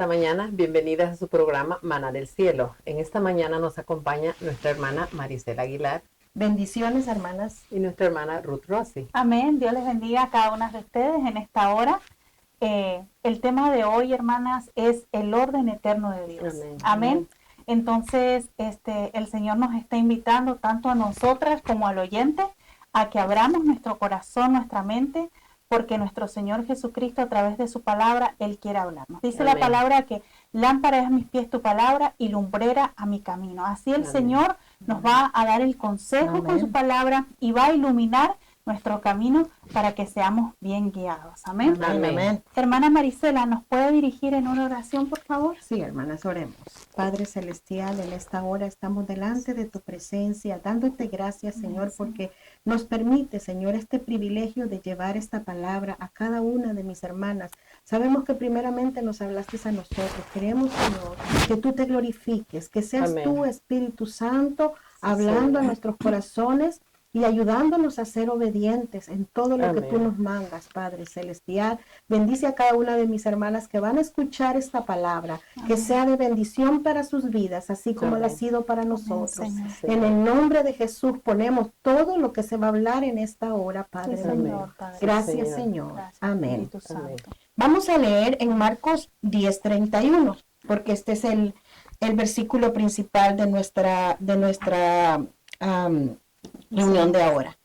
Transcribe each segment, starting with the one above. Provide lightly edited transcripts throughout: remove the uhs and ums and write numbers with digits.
esta mañana, bienvenidas a su programa Maná del Cielo. En esta mañana nos acompaña nuestra hermana Maricela Aguilar. Bendiciones, hermanas. Y nuestra hermana Ruth Rossi. Amén. Dios les bendiga a cada una de ustedes en esta hora. El tema de hoy, hermanas, es el orden eterno de Dios. Amén. Amén. Entonces, el Señor nos está invitando tanto a nosotras como al oyente a que abramos nuestro corazón, nuestra mente, porque nuestro Señor Jesucristo, a través de su palabra, Él quiere hablarnos. Dice Amén. la palabra que lámpara es a mis pies tu palabra y lumbrera a mi camino. Así el Amén. Señor nos va a dar el consejo Amén. con su palabra y va a iluminar nuestro camino para que seamos bien guiados. Amén. Amén. Amén. Hermana Maricela, ¿nos puede dirigir en una oración, por favor? Sí, hermanas, oremos. Padre Celestial, en esta hora estamos delante de tu presencia, dándote gracias, Señor, porque nos permite, Señor, este privilegio de llevar esta palabra a cada una de mis hermanas. Sabemos que primeramente nos hablaste a nosotros. Queremos, Señor, que tú te glorifiques, que seas Amén. tú, Espíritu Santo, hablando a nuestros corazones y ayudándonos a ser obedientes en todo lo que Amén. tú nos mandas, Padre Celestial. Bendice a cada una de mis hermanas que van a escuchar esta palabra, que sea de bendición para sus vidas, así como Amén. la ha sido para nosotros. Señor. En el nombre de Jesús ponemos todo lo que se va a hablar en esta hora, Padre. Sí, mío. Señor, Padre. Gracias, Señor. Señor. Gracias, Amén. Espíritu Santo. Amén. Vamos a leer en Marcos 10:31, porque este es el versículo principal de nuestra reunión de ahora.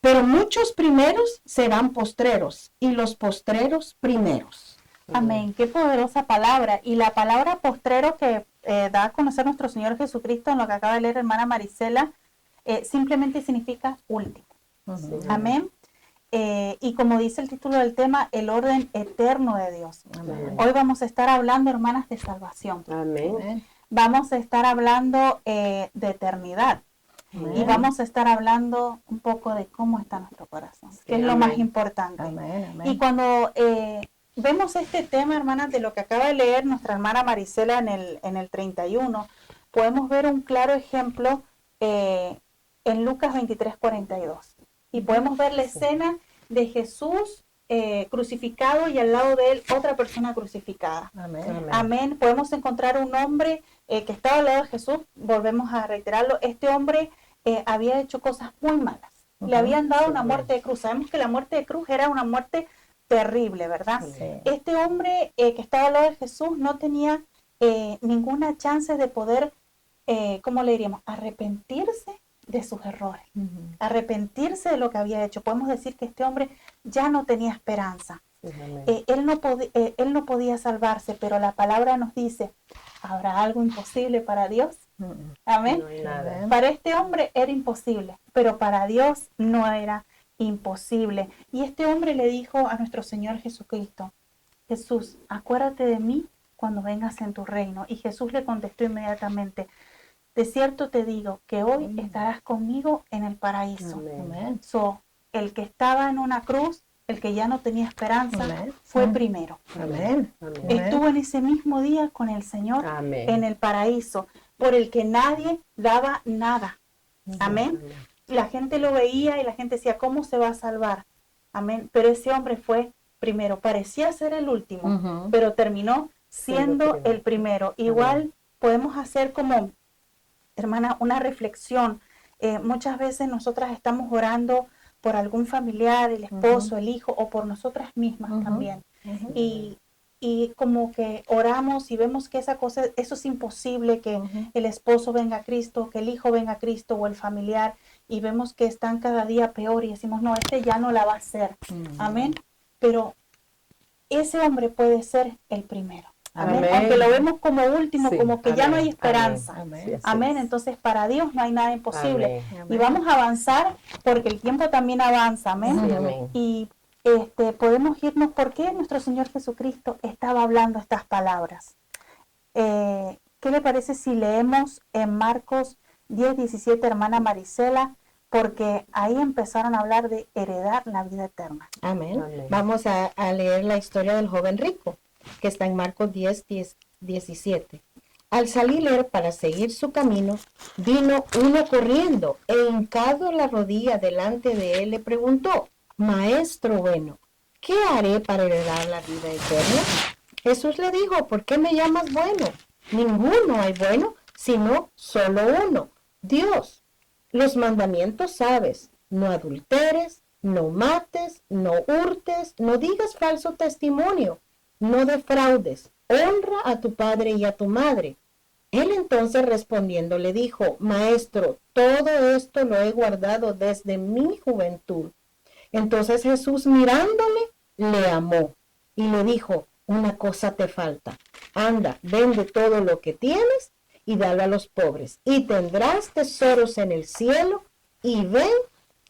Pero muchos primeros serán postreros y los postreros primeros. Amén. Qué poderosa palabra. Y la palabra postrero que da a conocer nuestro Señor Jesucristo en lo que acaba de leer hermana Maricela, simplemente significa último. Ujú. Amén. Y como dice el título del tema, el orden eterno de Dios. Amén. Hoy vamos a estar hablando, hermanas, de salvación. Amén. Amén. Vamos a estar hablando de eternidad. Amén. Y vamos a estar hablando un poco de cómo está nuestro corazón, que es lo Amén. más importante. Amén. Amén. Y cuando vemos este tema, hermanas, de lo que acaba de leer nuestra hermana Maricela en el 31, podemos ver un claro ejemplo en Lucas 23:42. Y podemos ver la escena de Jesús crucificado y al lado de él otra persona crucificada. Amén. Amén. Amén. Podemos encontrar un hombre que estaba al lado de Jesús. Volvemos a reiterarlo. Este hombre había hecho cosas muy malas. Le habían dado una muerte de cruz. Sabemos que la muerte de cruz era una muerte terrible, ¿verdad? Sí. Este hombre que estaba al lado de Jesús no tenía ninguna chance de poder, ¿cómo le diríamos? Arrepentirse de sus errores. Ujú. Arrepentirse de lo que había hecho. Podemos decir que este hombre ya no tenía esperanza. Amén. Él no podía salvarse, pero la palabra nos dice, ¿habrá algo imposible para Dios? Ujú. Amén. No hay nada. Amén. Para este hombre era imposible, pero para Dios no era imposible. Y este hombre le dijo a nuestro Señor Jesucristo, Jesús, acuérdate de mí cuando vengas en tu reino. Y Jesús le contestó inmediatamente, de cierto te digo que hoy estarás conmigo en el paraíso. Amén. Amén. So, el que estaba en una cruz, el que ya no tenía esperanza, Amén. fue Amén. primero. Amén. Amén. Amén. Estuvo en ese mismo día con el Señor Amén. en el paraíso, por el que nadie daba nada. Amén. La gente lo veía y la gente decía, ¿cómo se va a salvar? Amén. Pero ese hombre fue primero. Parecía ser el último, Ujú. pero terminó siendo Siendo el primero. Igual podemos hacer como, hermana, una reflexión. Muchas veces nosotras estamos orando por algún familiar, el esposo, el hijo, o por nosotras mismas Ujú. también. Ujú. Y como que oramos y vemos que eso es imposible, que Ujú. el esposo venga a Cristo, que el hijo venga a Cristo o el familiar, y vemos que están cada día peor y decimos, no, este ya no la va a hacer. Ujú. Amén. Pero ese hombre puede ser el primero. Amén. Amén. Aunque lo vemos como último, Sí. como que ya no hay Amén. esperanza. Amén. Sí, así Amén. es. Entonces para Dios no hay nada imposible. Amén. Y vamos a avanzar porque el tiempo también avanza. Amén. Sí, amén. Y podemos irnos porque nuestro Señor Jesucristo estaba hablando estas palabras. ¿Qué le parece si leemos en Marcos 10:17, hermana Maricela? Porque ahí empezaron a hablar de heredar la vida eterna. Amén. Amén. Vamos a leer la historia del joven rico, que está en Marcos 10:17. Al salir para seguir su camino, vino uno corriendo e hincado la rodilla delante de él le preguntó, Maestro bueno, ¿qué haré para heredar la vida eterna? Jesús le dijo, ¿por qué me llamas bueno? Ninguno hay bueno, sino solo uno, Dios. Los mandamientos sabes, no adulteres, no mates, no hurtes, no digas falso testimonio, no defraudes, honra a tu padre y a tu madre. Él entonces respondiendo le dijo, Maestro, todo esto lo he guardado desde mi juventud. Entonces Jesús mirándole, le amó y le dijo, una cosa te falta. Anda, vende todo lo que tienes y dalo a los pobres. Y tendrás tesoros en el cielo. Y ven,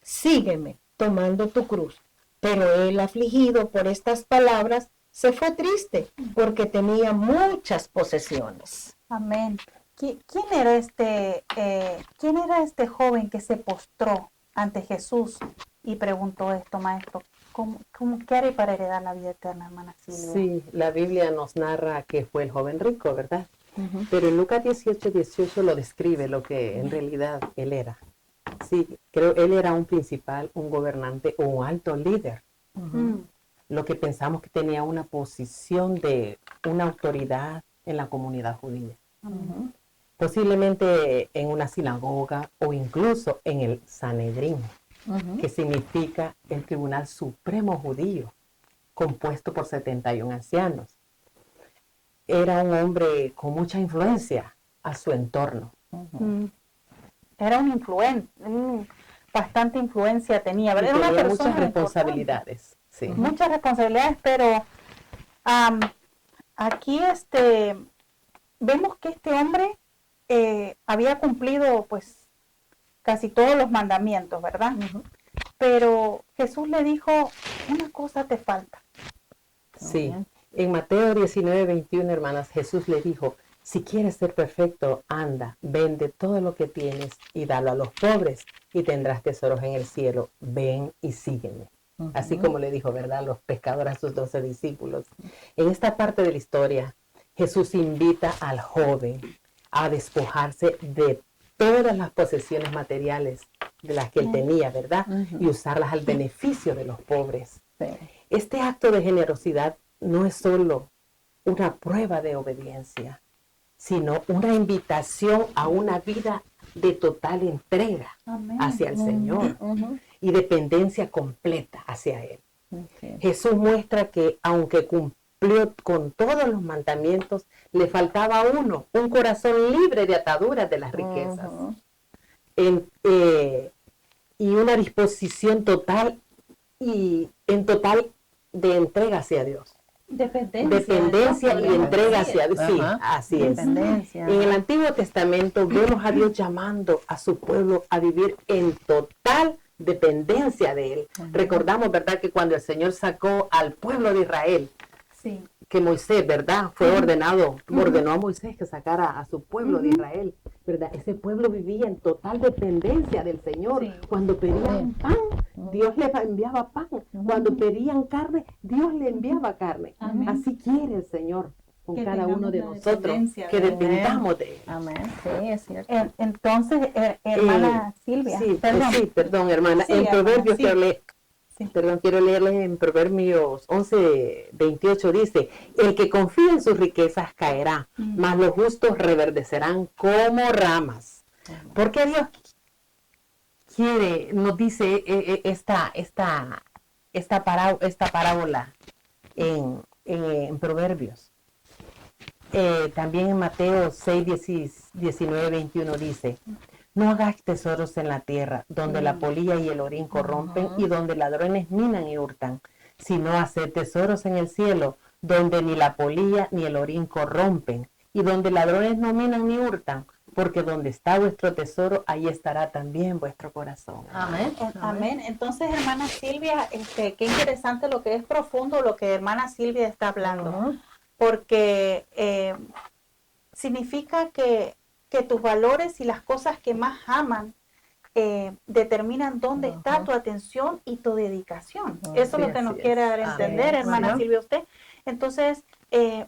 sígueme, tomando tu cruz. Pero él, afligido por estas palabras, se fue triste, porque tenía muchas posesiones. Amén. ¿Quién era este joven que se postró ante Jesús y preguntó esto, Maestro? ¿Qué haré para heredar la vida eterna, hermana Silvia? Sí, la Biblia nos narra que fue el joven rico, ¿verdad? Pero en Lucas 18 lo describe lo que en realidad él era. Sí, creo él era un principal, un gobernante o un alto líder. Lo que pensamos que tenía una posición de una autoridad en la comunidad judía. Posiblemente en una sinagoga o incluso en el Sanedrín, que significa el Tribunal Supremo Judío, compuesto por 71 ancianos. Era un hombre con mucha influencia a su entorno. Era un influente, bastante influencia tenía, ¿verdad? Era una muchas persona responsabilidades. Sí. Muchas responsabilidades, pero aquí vemos que este hombre había cumplido pues casi todos los mandamientos, ¿verdad? Pero Jesús le dijo, una cosa te falta. Sí, en Mateo 19:21, hermanas, Jesús le dijo, si quieres ser perfecto, anda, vende todo lo que tienes y dalo a los pobres y tendrás tesoros en el cielo. Ven y sígueme. Así como le dijo, ¿verdad?, los pescadores a sus 12 discípulos. En esta parte de la historia, Jesús invita al joven a despojarse de todas las posesiones materiales de las que él tenía, ¿verdad? Y usarlas al beneficio de los pobres. Este acto de generosidad no es solo una prueba de obediencia, sino una invitación a una vida de total entrega hacia el Señor y dependencia completa hacia Él. Jesús muestra que aunque cumplió con todos los mandamientos, le faltaba uno, un corazón libre de ataduras de las riquezas. Y una disposición total y en total de entrega hacia Dios. Dependencia y entrega hacia Dios. Sí, así es. En el Antiguo Testamento vemos a Dios llamando a su pueblo a vivir en total dependencia de Él. Recordamos, ¿verdad?, que cuando el Señor sacó al pueblo de Israel, que Moisés, ¿verdad?, fue ordenó a Moisés que sacara a su pueblo de Israel, ¿verdad? Ese pueblo vivía en total dependencia del Señor. Cuando pedían pan, Dios les enviaba pan. Cuando pedían carne, Dios le enviaba carne. Así quiere el Señor con que cada uno de nosotros, que dependamos de Él. Amén. Sí, es cierto. Entonces, hermana Silvia. Perdón, hermana. En Proverbios quiero leerles en Proverbios 11:28 dice, el que confía en sus riquezas caerá, mas los justos reverdecerán como ramas. Porque Dios nos dice esta parábola en Proverbios. También en Mateo 6:19-21 dice, no hagas tesoros en la tierra, donde la polilla y el orín corrompen y donde ladrones minan y hurtan, sino hacer tesoros en el cielo, donde ni la polilla ni el orín corrompen y donde ladrones no minan ni hurtan, porque donde está vuestro tesoro, ahí estará también vuestro corazón. Amén. Amén. Entonces, hermana Silvia, qué interesante lo que es profundo lo que hermana Silvia está hablando, porque significa que tus valores y las cosas que más aman determinan dónde está tu atención y tu dedicación. Eso es lo que nos quiere dar a entender, hermana Silvia, usted. Entonces,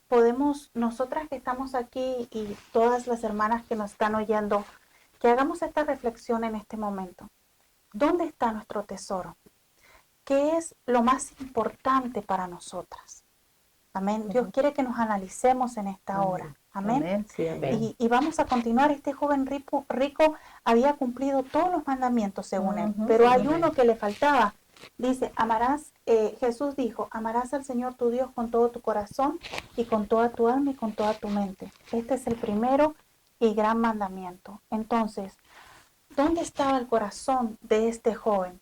podemos, nosotras que estamos aquí y todas las hermanas que nos están oyendo, que hagamos esta reflexión en este momento. ¿Dónde está nuestro tesoro? ¿Qué es lo más importante para nosotras? Amén. Dios quiere que nos analicemos en esta hora. Amén. Sí, amén. Y vamos a continuar. Este joven rico había cumplido todos los mandamientos según él, pero hay uno que le faltaba. Dice, amarás, Jesús dijo, amarás al Señor tu Dios con todo tu corazón y con toda tu alma y con toda tu mente. Este es el primero y gran mandamiento. Entonces, ¿dónde estaba el corazón de este joven?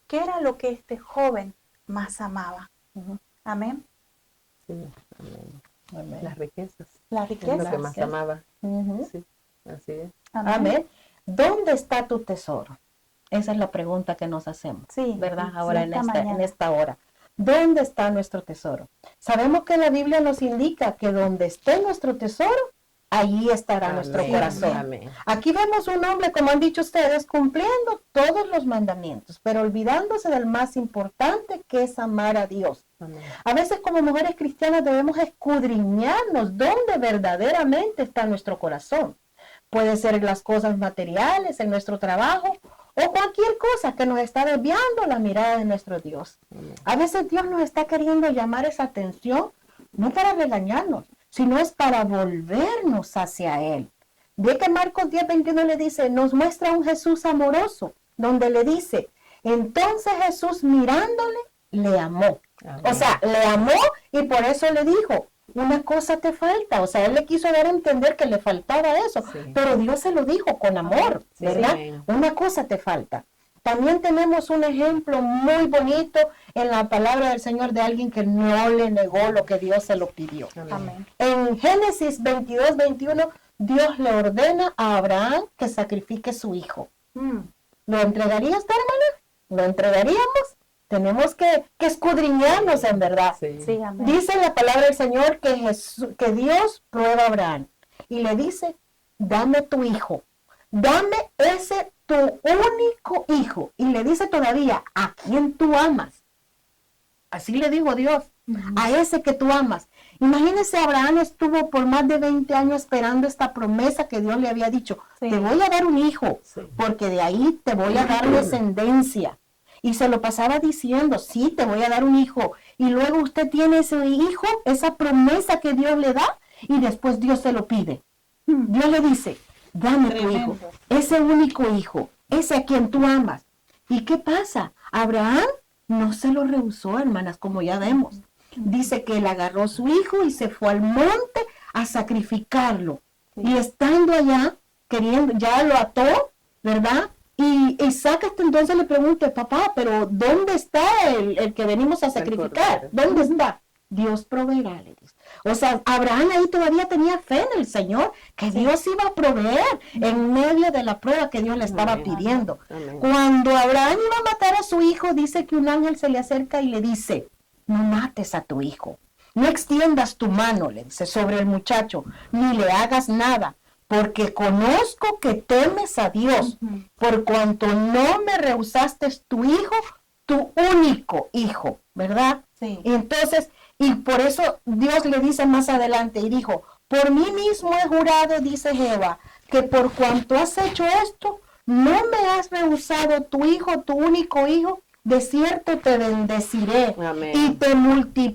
¿Qué era lo que este joven más amaba? Amén. Sí, amén. Las riquezas. Las Es lo riquezas. que más amaba. Sí, así es. Amén. ¿Dónde está tu tesoro? Esa es la pregunta que nos hacemos, Sí, ¿verdad? sí, Ahora mañana. en esta hora. ¿Dónde está nuestro tesoro? Sabemos que la Biblia nos indica que donde esté nuestro tesoro, allí estará Amén, nuestro corazón. amén. Aquí vemos un hombre, como han dicho ustedes, cumpliendo todos los mandamientos, pero olvidándose del más importante, que es amar a Dios. Amén. A veces como mujeres cristianas debemos escudriñarnos dónde verdaderamente está nuestro corazón. Puede ser las cosas materiales, en nuestro trabajo, o cualquier cosa que nos está desviando la mirada de nuestro Dios. A veces Dios nos está queriendo llamar esa atención, no para regañarnos, sino es para volvernos hacia Él. Ve que Marcos 10:21 le dice, nos muestra un Jesús amoroso, donde le dice, entonces Jesús mirándole, le amó. Amén. O sea, le amó y por eso le dijo, una cosa te falta. O sea, él le quiso dar a entender que le faltaba eso, Sí. pero Dios se lo dijo con amor, Sí, ¿verdad? sí. Una cosa te falta. También tenemos un ejemplo muy bonito en la palabra del Señor de alguien que no le negó lo que Dios se lo pidió. Amén. En Génesis 22:21, Dios le ordena a Abraham que sacrifique su hijo. ¿Lo entregaría usted, hermana? ¿Lo entregaríamos? Tenemos que escudriñarnos en verdad. Sí. Sí, amén. Dice la palabra del Señor que Dios prueba a Abraham y le dice, dame tu hijo, dame ese tu único hijo. Y le dice todavía, ¿a quién tú amas? Así le dijo Dios, a ese que tú amas. Imagínense, Abraham estuvo por más de 20 años esperando esta promesa que Dios le había dicho. Sí. Te voy a dar un hijo, Sí. porque de ahí te voy a dar descendencia. Y se lo pasaba diciendo, sí, te voy a dar un hijo. Y luego usted tiene ese hijo, esa promesa que Dios le da, y después Dios se lo pide. Dios le dice, dame tu hijo, ese único hijo, ese a quien tú amas. ¿Y qué pasa? Abraham no se lo rehusó, hermanas, como ya vemos. Dice que él agarró a su hijo y se fue al monte a sacrificarlo. Y estando allá, queriendo, ya lo ató, ¿verdad? Y Isaac hasta entonces le pregunta, papá, pero ¿dónde está el que venimos a sacrificar? ¿Dónde está? Dios proveerá, le dice. O sea, Abraham ahí todavía tenía fe en el Señor, que Dios iba a proveer en medio de la prueba que Dios le estaba Amén. pidiendo. Amén. Cuando Abraham iba a matar a su hijo, dice que un ángel se le acerca y le dice, no mates a tu hijo, no extiendas tu mano, le dice, sobre el muchacho, ni le hagas nada, porque conozco que temes a Dios, por cuanto no me rehusaste tu hijo, tu único hijo, ¿verdad? Sí. Y entonces, y por eso Dios le dice más adelante y dijo, por mí mismo he jurado, dice Jehová, que por cuanto has hecho esto, no me has rehusado tu hijo, tu único hijo, de cierto te bendeciré Amén. y te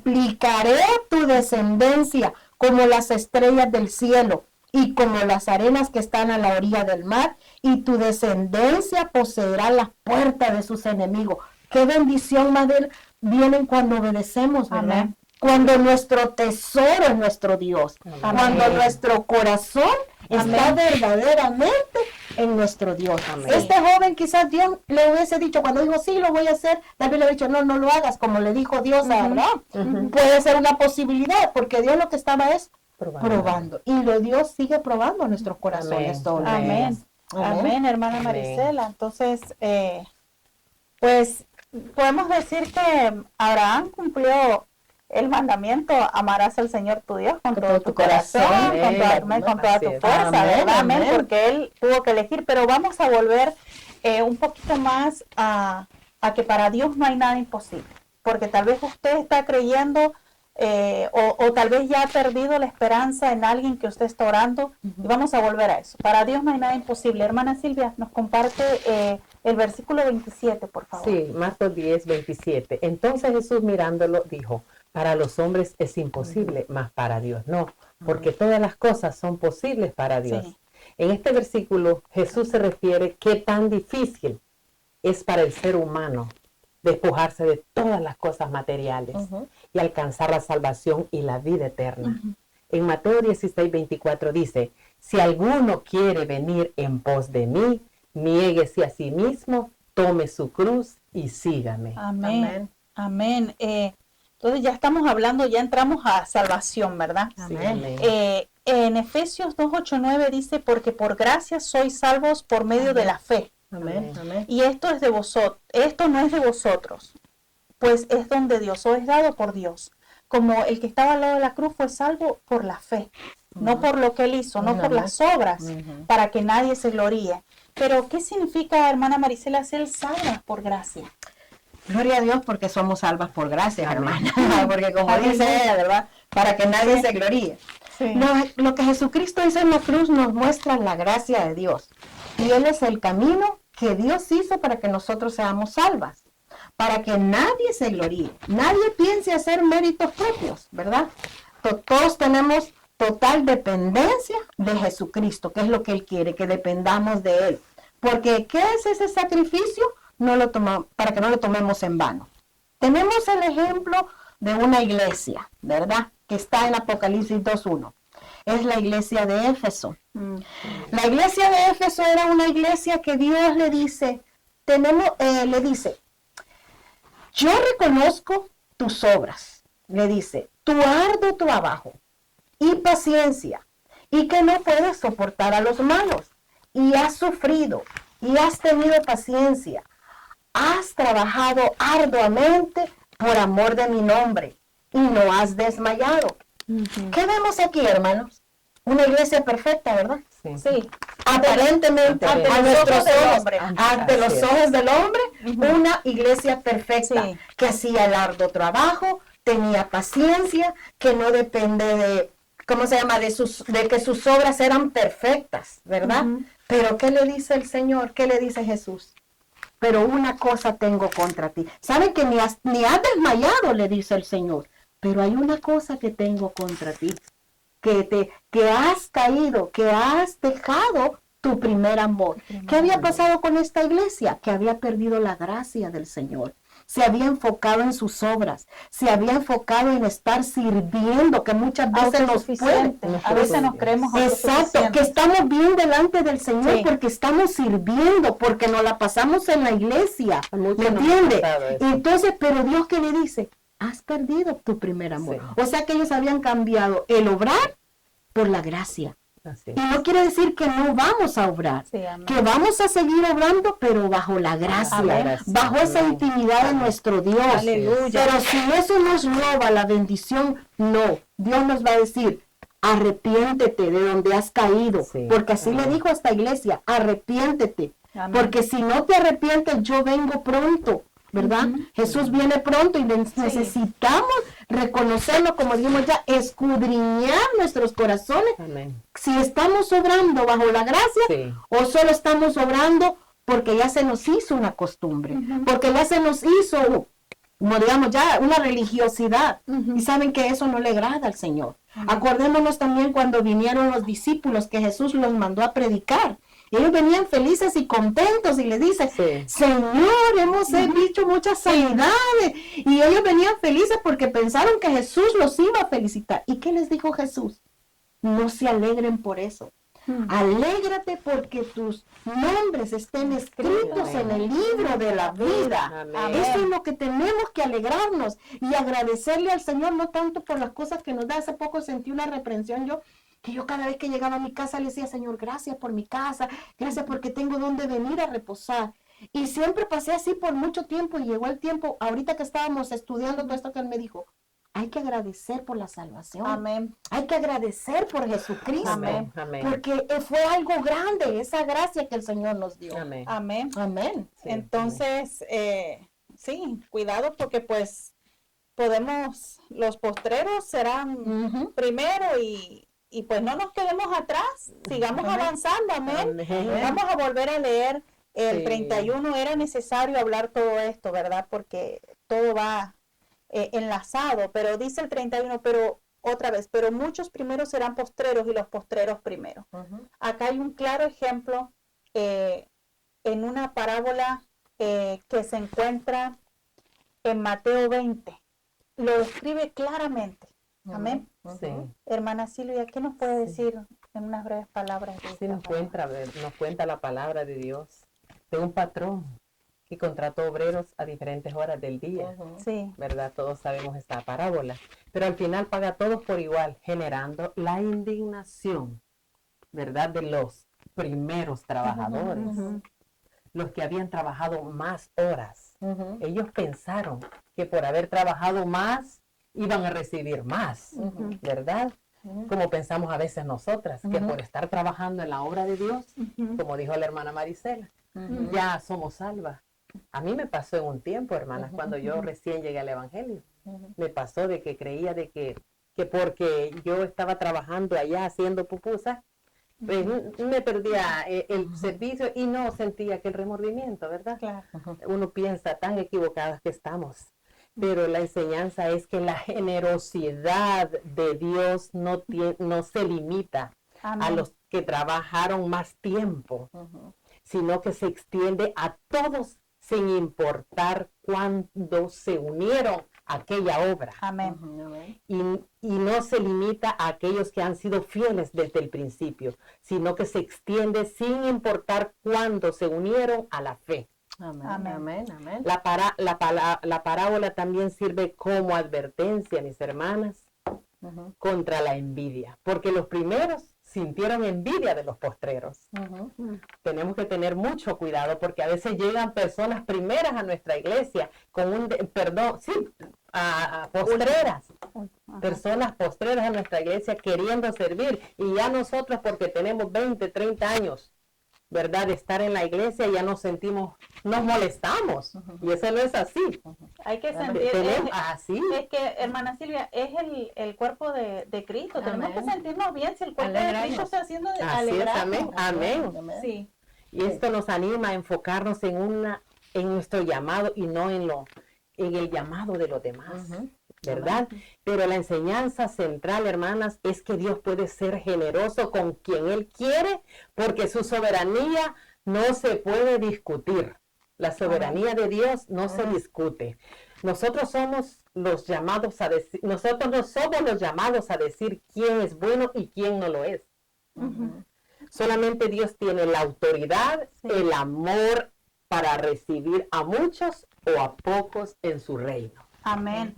multiplicaré tu descendencia como las estrellas del cielo y como las arenas que están a la orilla del mar, y tu descendencia poseerá las puertas de sus enemigos. Qué bendición más vienen cuando obedecemos, ¿verdad? Amén. Cuando nuestro tesoro es nuestro Dios, Amén. cuando nuestro corazón está Amén. verdaderamente en nuestro Dios. Amén. Este joven quizás Dios le hubiese dicho, cuando dijo, sí, lo voy a hacer, David le ha dicho, no, no lo hagas, como le dijo Dios a Abraham. Puede ser una posibilidad, porque Dios lo que estaba es probando. Y Dios sigue probando nuestros corazones Amén. todos los Amén. días. Amén, hermana Amén. Marisela. Entonces, pues podemos decir que Abraham cumplió el mandamiento, amarás al Señor tu Dios con todo tu corazón, Amén. con toda tu mente, con toda tu Así es. fuerza, Amén, ¿verdad? Amén, amén. porque él tuvo que elegir, pero vamos a volver un poquito más a que para Dios no hay nada imposible, porque tal vez usted está creyendo o tal vez ya ha perdido la esperanza en alguien que usted está orando, y vamos a volver a eso. Para Dios no hay nada imposible. Hermana Silvia, nos comparte el versículo 27, por favor. Sí, Marcos 10:27. Entonces Jesús mirándolo dijo, para los hombres es imposible, mas para Dios no, porque todas las cosas son posibles para Dios. Sí. En este versículo Jesús se refiere qué tan difícil es para el ser humano despojarse de todas las cosas materiales y alcanzar la salvación y la vida eterna. En Mateo 16:24 dice, si alguno quiere venir en pos de mí, niéguese a sí mismo, tome su cruz y sígame. Amén. Amén. Entonces ya estamos hablando, ya entramos a salvación, ¿verdad? Sí, amén. En Efesios 2:8-9 dice, porque por gracia sois salvos por medio de la fe. Amén. Amén. Y esto es de vosotros, esto no es de vosotros, pues es donde Dios, o es dado por Dios. Como el que estaba al lado de la cruz fue salvo por la fe, no por lo que él hizo, no por las obras, para que nadie se gloríe. Pero, ¿qué significa, hermana Marisela, ser salvas por gracia? Gloria a Dios porque somos salvas por gracia, hermana. Porque como dice ella, ¿verdad? Para que nadie se gloríe. Sí. Lo que Jesucristo hizo en la cruz nos muestra la gracia de Dios. Y Él es el camino que Dios hizo para que nosotros seamos salvas. Para que nadie se gloríe. Nadie piense hacer méritos propios, ¿verdad? Todos tenemos total dependencia de Jesucristo, que es lo que Él quiere, que dependamos de Él. Porque, ¿qué es ese sacrificio? Para que no lo tomemos en vano. Tenemos el ejemplo de una iglesia, ¿verdad? Que está en Apocalipsis 2:1. Es la iglesia de Éfeso. La iglesia de Éfeso era una iglesia que Dios le dice, yo reconozco tus obras, le dice, tu arduo trabajo y paciencia, y que no puedes soportar a los malos, y has sufrido, y has tenido paciencia, has trabajado arduamente por amor de mi nombre, y no has desmayado. ¿Qué vemos aquí, hermanos? Una iglesia perfecta, ¿verdad? Sí. Aparentemente, Ante a nuestros ojos, ante los Así es. ojos del hombre, una iglesia perfecta, Sí. que hacía el arduo trabajo, tenía paciencia, que no depende de, ¿cómo se llama? De que sus obras eran perfectas, ¿verdad? Pero ¿qué le dice el Señor? ¿Qué le dice Jesús? Pero una cosa tengo contra ti. ¿Saben que ni has desmayado? Le dice el Señor. Pero hay una cosa que tengo contra ti. Que has caído, que has dejado tu primer amor. ¿Qué había pasado con esta iglesia? Que había perdido la gracia del Señor. Se había enfocado en sus obras, se había enfocado en estar sirviendo, que muchas veces nos puede. A veces nos creemos Exacto, que estamos bien delante del Señor Sí. porque estamos sirviendo, porque nos la pasamos en la iglesia, A ¿me muchos nos ha entiende? pasado eso. Entonces, pero Dios, ¿qué le dice? Has perdido tu primer amor. Sí. O sea que ellos habían cambiado el obrar por la gracia. Así Y no quiere decir que no vamos a obrar, Sí, amén. que vamos a seguir obrando, pero bajo la gracia, Amén. bajo esa Amén. intimidad de nuestro Dios. Aleluya. Pero si eso nos roba la bendición, no. Dios nos va a decir, arrepiéntete de donde has caído, Sí. porque así le Amén. dijo a esta iglesia, arrepiéntete, Amén. porque si no te arrepientes, yo vengo pronto. ¿Verdad? Jesús viene pronto y necesitamos reconocerlo, como dijimos ya, escudriñar nuestros corazones. Amén. Si estamos obrando bajo la gracia Sí. o solo estamos obrando porque ya se nos hizo una costumbre, porque ya se nos hizo, como digamos ya, una religiosidad. Y saben que eso no le agrada al Señor. Acordémonos también cuando vinieron los discípulos que Jesús los mandó a predicar. Ellos venían felices y contentos y le dicen, Sí. Señor, hemos visto muchas sanidades. Y ellos venían felices porque pensaron que Jesús los iba a felicitar. ¿Y qué les dijo Jesús? No se alegren por eso. Alégrate porque tus nombres estén escritos en el libro de la vida. Amén. Eso es lo que tenemos que alegrarnos y agradecerle al Señor, no tanto por las cosas que nos da. Hace poco sentí una reprensión que yo cada vez que llegaba a mi casa le decía, Señor, gracias por mi casa, gracias porque tengo donde venir a reposar. Y siempre pasé así por mucho tiempo y llegó el tiempo, ahorita que estábamos estudiando todo esto que él me dijo, hay que agradecer por la salvación. Amén. Hay que agradecer por Jesucristo. Amén. Amén. Porque fue algo grande, esa gracia que el Señor nos dio. Amén. Amén. Amén. Sí, Entonces, sí, cuidado porque pues los postreros serán Ujú. primero y pues no nos quedemos atrás, sigamos Amén. avanzando, amén. Amén. Vamos a volver a leer el Sí. 31, era necesario hablar todo esto, ¿verdad? Porque todo va enlazado, pero dice el 31, pero otra vez, pero muchos primeros serán postreros y los postreros primeros. Acá hay un claro ejemplo en una parábola que se encuentra en Mateo 20. Lo describe claramente. Amén. Sí. Hermana Silvia, ¿qué nos puede decir en unas breves palabras? Sí, nos cuenta la palabra de Dios de un patrón que contrató obreros a diferentes horas del día. Sí. ¿Verdad? Todos sabemos esta parábola. Pero al final paga a todos por igual, generando la indignación, ¿verdad? De los primeros trabajadores, los que habían trabajado más horas. Ellos pensaron que por haber trabajado más, iban a recibir más, ¿verdad? Como pensamos a veces nosotras, que por estar trabajando en la obra de Dios, como dijo la hermana Marisela, ya somos salvas. A mí me pasó en un tiempo, hermanas, cuando yo recién llegué al Evangelio. Me pasó de que creía de que porque yo estaba trabajando allá haciendo pupusas, me perdía el servicio y no sentía aquel remordimiento, ¿verdad? Claro. Uno piensa tan equivocadas que estamos. Pero la enseñanza es que la generosidad de Dios no se limita a los que trabajaron más tiempo, sino que se extiende a todos sin importar cuándo se unieron a aquella obra. Amén. Y no se limita a aquellos que han sido fieles desde el principio, sino que se extiende sin importar cuándo se unieron a la fe. Amén. Amén. Amén. Amén. La parábola también sirve como advertencia, mis hermanas, contra la envidia, porque los primeros sintieron envidia de los postreros. Tenemos que tener mucho cuidado porque a veces llegan personas primeras a nuestra iglesia con postreras. Personas postreras a nuestra iglesia queriendo servir y ya nosotros porque tenemos 20, 30 años, ¿verdad? De estar en la iglesia ya nos molestamos y eso no es así. Hay que sentir, así. Es que, hermana Silvia, es el cuerpo de Cristo. Tenemos que sentirnos bien si el cuerpo de Cristo está haciendo alegrarnos. Amén. Sí. Y esto nos anima a enfocarnos en nuestro llamado y no en el llamado de los demás. ¿Verdad? Pero la enseñanza central, hermanas, es que Dios puede ser generoso con quien Él quiere, porque su soberanía no se puede discutir. La soberanía de Dios no se discute. Nosotros somos los llamados a decir, nosotros no somos los llamados a decir quién es bueno y quién no lo es. Solamente Dios tiene la autoridad, el amor para recibir a muchos o a pocos en su reino. Amén.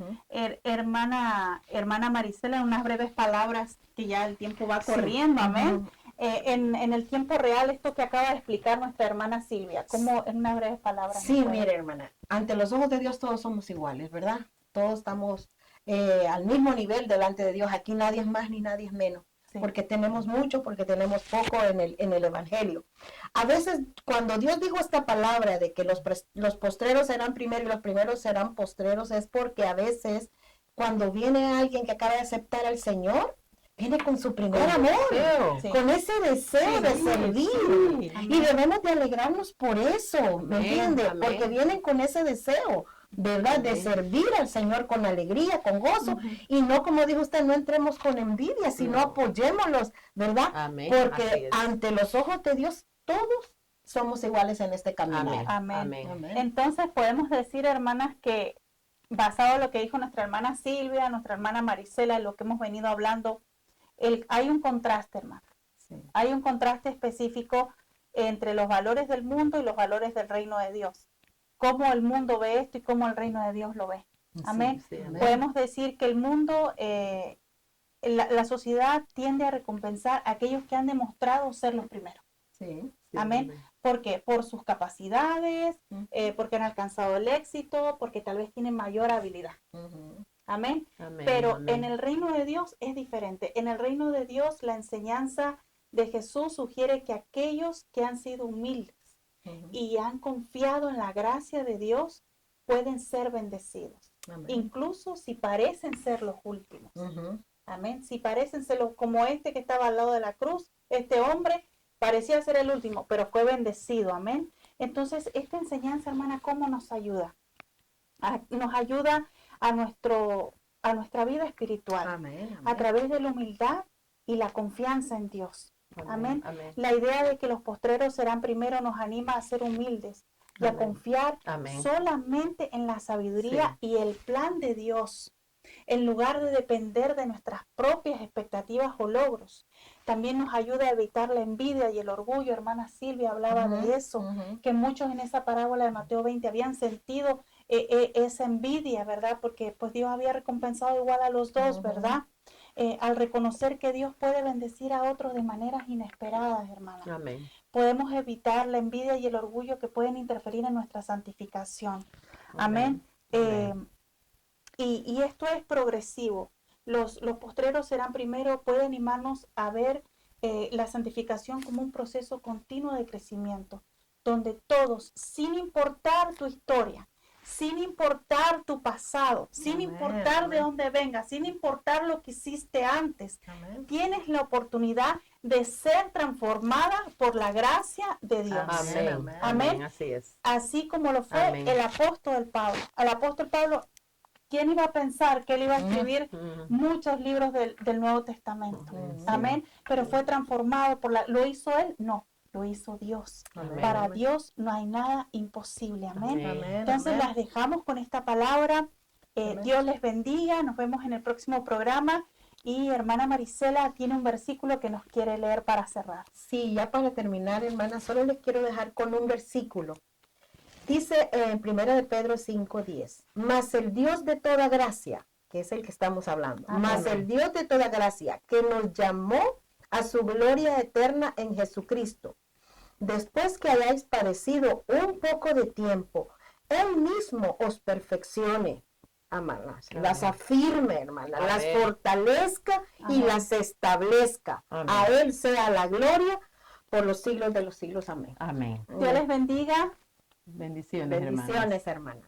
Hermana Marisela, unas breves palabras que ya el tiempo va corriendo, amén. En el tiempo real, esto que acaba de explicar nuestra hermana Silvia, ¿cómo en unas breves palabras? Sí, mire, hermana, ante los ojos de Dios todos somos iguales, ¿verdad? Todos estamos al mismo nivel delante de Dios. Aquí nadie es más ni nadie es menos. Sí. Porque tenemos mucho, porque tenemos poco en el Evangelio. A veces, cuando Dios dijo esta palabra de que los postreros serán primeros y los primeros serán postreros, es porque a veces, cuando viene alguien que acaba de aceptar al Señor, viene con su primer amor, con ese deseo de servir. Y debemos de alegrarnos por eso, ¿me entiende? Porque vienen con ese deseo, ¿verdad? De servir al Señor con alegría, con gozo, y no, como dijo usted, no entremos con envidia, sino apoyémoslos, ¿verdad? Porque ante los ojos de Dios todos somos iguales en este camino. Amén. Entonces podemos decir, hermanas, que basado en lo que dijo nuestra hermana Silvia, nuestra hermana Marisela, lo que hemos venido hablando, hay un contraste, hermano. Hay un contraste específico entre los valores del mundo y los valores del reino de Dios. Cómo el mundo ve esto y cómo el reino de Dios lo ve. Amén. Amén. Podemos decir que el mundo, la sociedad tiende a recompensar a aquellos que han demostrado ser los primeros. Amén. ¿Por qué? Por sus capacidades, porque han alcanzado el éxito, porque tal vez tienen mayor habilidad. Amén. Pero en el reino de Dios es diferente. En el reino de Dios la enseñanza de Jesús sugiere que aquellos que han sido humildes y han confiado en la gracia de Dios pueden ser bendecidos. Incluso si parecen ser los últimos. Amén. Si parecen ser como este que estaba al lado de la cruz, este hombre parecía ser el último, pero fue bendecido. Amén. Entonces, esta enseñanza, hermana, ¿cómo nos ayuda? Nos ayuda a nuestra vida espiritual, Amén. a través de la humildad y la confianza en Dios. Amén. La idea de que los postreros serán primero nos anima a ser humildes y a confiar solamente en la sabiduría y el plan de Dios, en lugar de depender de nuestras propias expectativas o logros. También nos ayuda a evitar la envidia y el orgullo. Hermana Silvia hablaba de eso, que muchos en esa parábola de Mateo 20 habían sentido esa envidia, ¿verdad? Porque pues Dios había recompensado igual a los dos, ¿verdad? Al reconocer que Dios puede bendecir a otros de maneras inesperadas, hermana. Amén. Podemos evitar la envidia y el orgullo que pueden interferir en nuestra santificación. Amén. Y esto es progresivo. Los postreros serán primero, puede animarnos a ver la santificación como un proceso continuo de crecimiento, donde todos, sin importar tu historia, sin importar tu pasado, sin importar de dónde vengas, sin importar lo que hiciste antes, tienes la oportunidad de ser transformada por la gracia de Dios. Amén. Así es. Así como lo fue el apóstol Pablo. Al apóstol Pablo, ¿quién iba a pensar que él iba a escribir muchos libros del Nuevo Testamento? Amén. Pero fue transformado ¿lo hizo él? No, lo hizo Dios. Para Dios no hay nada imposible. Amén. Entonces las dejamos con esta palabra. Dios les bendiga. Nos vemos en el próximo programa. Y hermana Marisela tiene un versículo que nos quiere leer para cerrar. Sí, ya para terminar, hermana, solo les quiero dejar con un versículo. Dice en 1 de Pedro 5:10, mas el Dios de toda gracia, que es el que estamos hablando, mas el Dios de toda gracia, que nos llamó a su gloria eterna en Jesucristo, después que hayáis padecido un poco de tiempo, Él mismo os perfeccione, hermanas, las afirme, hermanas, las fortalezca y las establezca. A Él sea la gloria por los siglos de los siglos. Amén. Amén. Dios les bendiga. Bendiciones, hermanas.